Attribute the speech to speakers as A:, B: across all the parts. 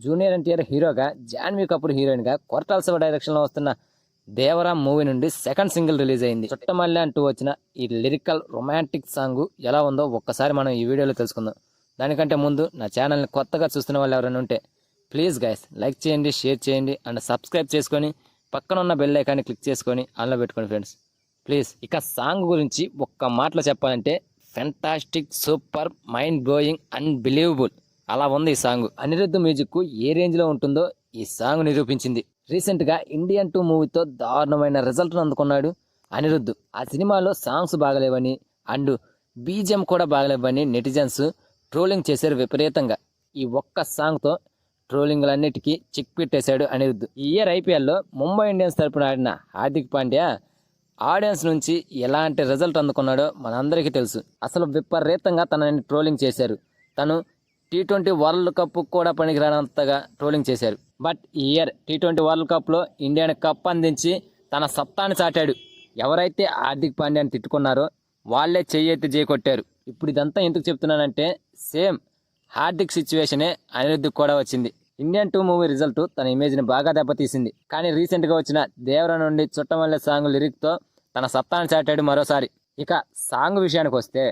A: Junior NTR హీరోగా, జాన్వీ కపూర్ హీరోయిన్గా కొరటాల శివ డైరెక్షన్లో వస్తున్న దేవరా మూవీ నుండి సెకండ్ సింగిల్ రిలీజ్ అయింది. చుట్టమల్లె అంటూ వచ్చిన ఈ లిరికల్ రొమాంటిక్ సాంగ్ ఎలా ఉందో ఒక్కసారి మనం ఈ వీడియోలో తెలుసుకుందాం. దానికంటే ముందు నా ఛానల్ని కొత్తగా చూస్తున్న వాళ్ళు ఎవరైనా ఉంటే ప్లీజ్ గైస్ లైక్ చేయండి, షేర్ చేయండి అండ్ సబ్స్క్రైబ్ చేసుకొని పక్కన ఉన్న బెల్ ఐకాన్ని క్లిక్ చేసుకొని ఆన్లో పెట్టుకోండి ఫ్రెండ్స్ ప్లీజ్. ఇక సాంగ్ గురించి ఒక్క మాటలో చెప్పాలంటే fantastic, super, mind blowing, unbelievable అలా ఉంది ఈ సాంగ్. అనిరుద్ధ్ మ్యూజిక్ ఏ రేంజ్లో ఉంటుందో ఈ సాంగ్ నిరూపించింది. రీసెంట్గా ఇండియన్ 2 మూవీతో దారుణమైన రిజల్ట్ను అందుకున్నాడు అనిరుద్ధ్. ఆ సినిమాలో సాంగ్స్ బాగలేవని అండ్ బీజిఎం కూడా బాగలేవని నెటిజన్స్ ట్రోలింగ్ చేశారు విపరీతంగా. ఈ ఒక్క సాంగ్తో ట్రోలింగ్లన్నిటికీ చెక్ పెట్టేశాడు అనిరుద్ధ్. ఈ ఇయర్ ఐపీఎల్లో ముంబై ఇండియన్స్ తరపున ఆడిన హార్దిక్ పాండ్యా ఆడియన్స్ నుంచి ఎలాంటి రిజల్ట్ అందుకున్నాడో మనందరికీ తెలుసు. అసలు విపరీతంగా తనని ట్రోలింగ్ చేశారు. తను T20 వరల్డ్ కప్ కూడా పనికిరానంతగా ట్రోలింగ్ చేశారు. బట్ ఈ ఇయర్ T20 వరల్డ్ కప్లో ఇండియాని కప్ అందించి తన సత్తాని చాటాడు. ఎవరైతే హార్దిక్ పాండ్యాని తిట్టుకున్నారో వాళ్ళే చెయ్యెత్తి జేకొట్టారు. ఇప్పుడు ఇదంతా ఎందుకు చెప్తున్నానంటే సేమ్ హార్దిక్ సిచ్యువేషనే అనిరుద్ధ్ కూడా వచ్చింది. ఇండియన్ 2 మూవీ రిజల్ట్ తన ఇమేజ్ని బాగా దెబ్బతీసింది. కానీ రీసెంట్గా వచ్చిన దేవరా నుండి చుట్టమల్లె సాంగ్ లిరిక్తో తన సత్తాను చాటాడు మరోసారి. ఇక సాంగ్ విషయానికి వస్తే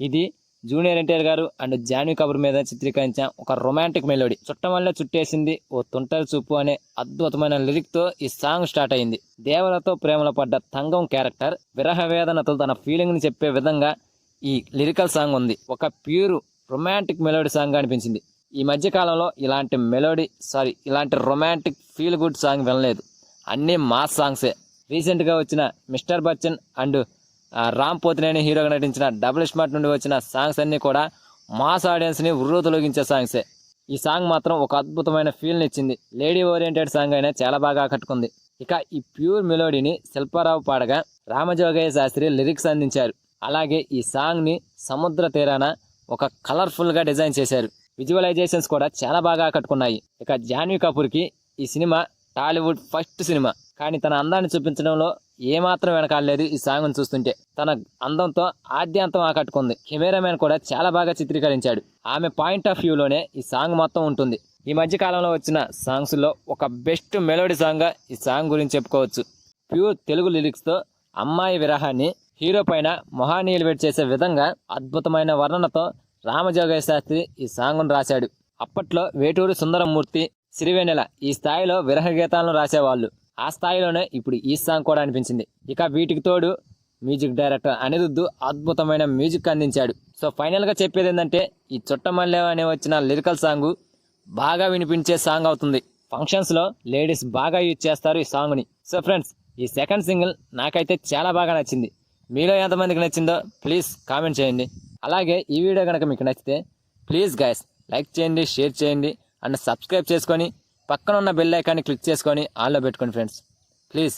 A: ఇది జూనియర్ ఎన్టీఆర్ గారు అండ్ జాన్వీ కపూర్ మీద చిత్రీకరించిన ఒక రొమాంటిక్ మెలోడీ. చుట్టమల్లె చుట్టేసింది ఓ తుంటరి చూపు అనే అద్భుతమైన లిరిక్తో ఈ సాంగ్ స్టార్ట్ అయింది. దేవరతో ప్రేమలో పడ్డ తంగం క్యారెక్టర్ విరహ వేదనతో తన ఫీలింగ్ని చెప్పే విధంగా ఈ లిరికల్ సాంగ్ ఉంది. ఒక ప్యూర్ రొమాంటిక్ మెలోడీ సాంగ్ అనిపించింది. ఈ మధ్య కాలంలో ఇలాంటి రొమాంటిక్ ఫీల్ గుడ్ సాంగ్ వినలేదు. అన్నీ మాస్ సాంగ్సే. రీసెంట్గా వచ్చిన మిస్టర్ బచ్చన్ అండ్ రామ్ పోతినేని హీరోగా నటించిన డబుల్ స్మార్ట్ నుండి వచ్చిన సాంగ్స్ అన్నీ కూడా మాస్ ఆడియన్స్ని ఉర్రూ తొలగించే సాంగ్సే. ఈ సాంగ్ మాత్రం ఒక అద్భుతమైన ఫీల్ని ఇచ్చింది. లేడీ ఓరియంటెడ్ సాంగ్ అయినా చాలా బాగా ఆకట్టుకుంది. ఇక ఈ ప్యూర్ మెలోడీని శిల్పారావు పాడగా రామజోగయ్య శాస్త్రి లిరిక్స్ అందించారు. అలాగే ఈ సాంగ్ని సముద్ర తీరాన ఒక కలర్ఫుల్గా డిజైన్ చేశారు. విజువలైజేషన్స్ కూడా చాలా బాగా ఆకట్టుకున్నాయి. ఇక జాన్వీ కపూర్కి ఈ సినిమా టాలీవుడ్ ఫస్ట్ సినిమా, కానీ తన అందాన్ని చూపించడంలో ఏమాత్రం వెనకాడలేదు. ఈ సాంగ్ను చూస్తుంటే తన అందంతో ఆద్యంతం ఆకట్టుకుంది. కెమెరామెన్ కూడా చాలా బాగా చిత్రీకరించాడు. ఆమె పాయింట్ ఆఫ్ వ్యూలోనే ఈ సాంగ్ మొత్తం ఉంటుంది. ఈ మధ్య కాలంలో వచ్చిన సాంగ్స్లో ఒక బెస్ట్ మెలోడీ సాంగ్గా ఈ సాంగ్ గురించి చెప్పుకోవచ్చు. ప్యూర్ తెలుగు లిరిక్స్తో అమ్మాయి విరహాన్ని హీరో పైన మొహాన్ని ఎలివేట్ చేసే విధంగా అద్భుతమైన వర్ణనతో రామజోగయ్య శాస్త్రి ఈ సాంగ్ను రాశాడు. అప్పట్లో వేటూరి సుందరమూర్తి, సిరివెన్నెల ఈ స్థాయిలో విరహ గీతాలను రాసేవాళ్ళు. ఆ స్థాయిలోనే ఇప్పుడు ఈ సాంగ్ కూడా అనిపించింది. ఇక వీటికి తోడు మ్యూజిక్ డైరెక్టర్ అనిరుద్ధ్ అద్భుతమైన మ్యూజిక్ అందించాడు. సో ఫైనల్గా చెప్పేది ఏంటంటే ఈ చుట్టమల్లె అనే వచ్చిన లిరికల్ సాంగ్ బాగా వినిపించే సాంగ్ అవుతుంది. ఫంక్షన్స్లో లేడీస్ బాగా యూజ్ చేస్తారు ఈ సాంగ్ని. సో ఫ్రెండ్స్, ఈ సెకండ్ సింగిల్ నాకైతే చాలా బాగా నచ్చింది. మీలో ఎంతమందికి నచ్చిందో ప్లీజ్ కామెంట్ చేయండి. అలాగే ఈ వీడియో కనుక మీకు నచ్చితే ప్లీజ్ గైస్ లైక్ చేయండి, షేర్ చేయండి అండ్ సబ్స్క్రైబ్ చేసుకొని పక్కన ఉన్న బెల్ ఐకాన్ని క్లిక్ చేసుకొని ఆన్లో పెట్టుకోండి ఫ్రెండ్స్ ప్లీజ్.